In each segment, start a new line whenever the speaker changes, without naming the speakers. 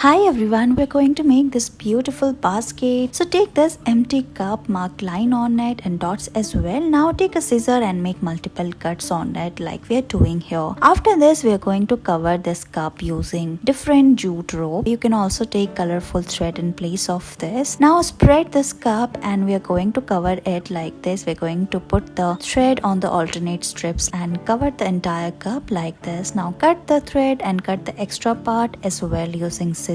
Hi everyone, we're going to make this beautiful basket. So take this empty cup, mark line on it and dots as well. Now take a scissor and make multiple cuts on it like we're doing here. After this, we're going to cover this cup using different jute rope. You can also take colorful thread in place of this. Now spread this cup and we're going to cover it like this. We're going to put the thread on the alternate strips and cover the entire cup like this. Now cut the thread and cut the extra part as well using scissors.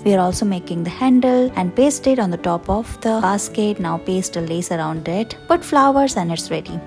We are also making the handle and paste it on the top of the basket. Now paste a lace around it, put flowers and it's ready.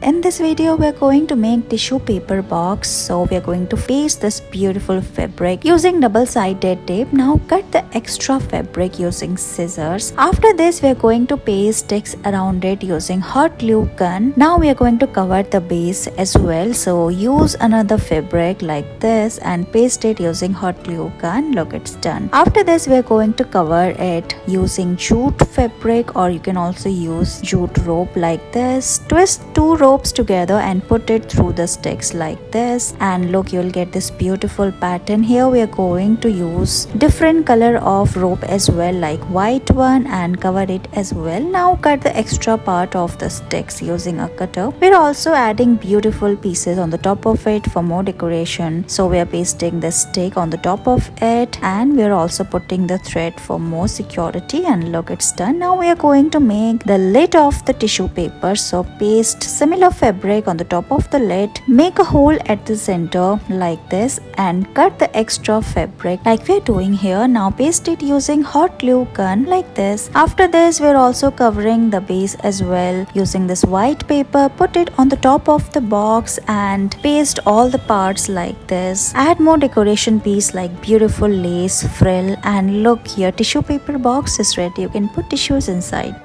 In this video, we are going to make tissue paper box. So we are going to paste this beautiful fabric using double-sided tape. Now cut the extra fabric using scissors. After this, we are going to paste sticks around it using hot glue gun. Now we are going to cover the base as well. So use another fabric like this and paste it using hot glue gun. Look, it's done. After this, we are going to cover it using jute fabric, or you can also use jute rope like this. Twist two ropes together and put it through the sticks like this, and look, you'll get this beautiful pattern. Here we are going to use different color of rope as well, like white one, and cover it as well. Now cut the extra part of the sticks using a cutter. We're also adding beautiful pieces on the top of it for more decoration. So we are pasting the stick on the top of it, and we're also putting the thread for more security, and look, it's done. Now we are going to make the lid of the tissue paper. So paste similar fabric on the top of the lid, make a hole at the center like this, and cut the extra fabric like we're doing here. Now paste it using hot glue gun like this. After this, we're also covering the base as well using this white paper. Put it on the top of the box and paste all the parts like this. Add more decoration piece like beautiful lace, frill, and look, your tissue paper box is ready. You can put tissues inside.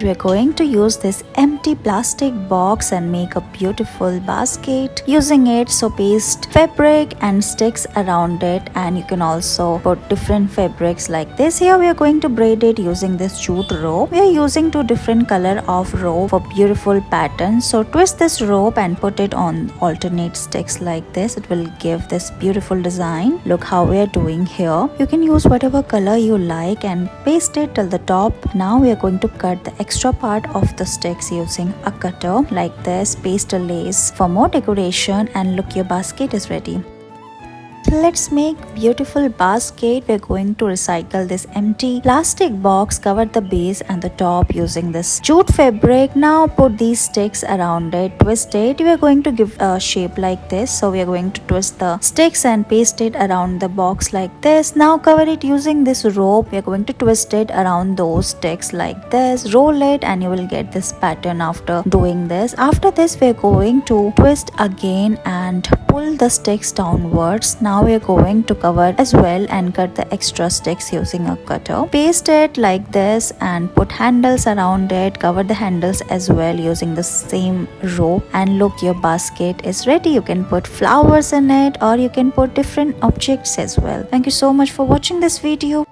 We're going to use this empty plastic box and make a beautiful basket using it. So paste fabric and sticks around it, and you can also put different fabrics like this. Here we are going to braid it using this jute rope. We are using two different color of rope for beautiful patterns. So twist this rope and put it on alternate sticks like this. It will give this beautiful design. Look how we are doing here. You can use whatever color you like and paste it till the top. Now we are going to cut the extra part of the sticks using a cutter like this. Paste a lace for more decoration, and look, your basket is ready. Let's make beautiful basket. We're going to recycle this empty plastic box, cover the base and the top using this jute fabric. Now put these sticks around it, twist it. We are going to give a shape like this. So we are going to twist the sticks and paste it around the box like this. Now cover it using this rope. We are going to twist it around those sticks like this. Roll it and you will get this pattern after doing this. After this, we are going to twist again and pull the sticks downwards. Now we are going to cover as well and cut the extra sticks using a cutter. Paste it like this and put handles around it. Cover the handles as well using the same rope, and look, your basket is ready. You can put flowers in it, or you can put different objects as well. Thank you so much for watching this video.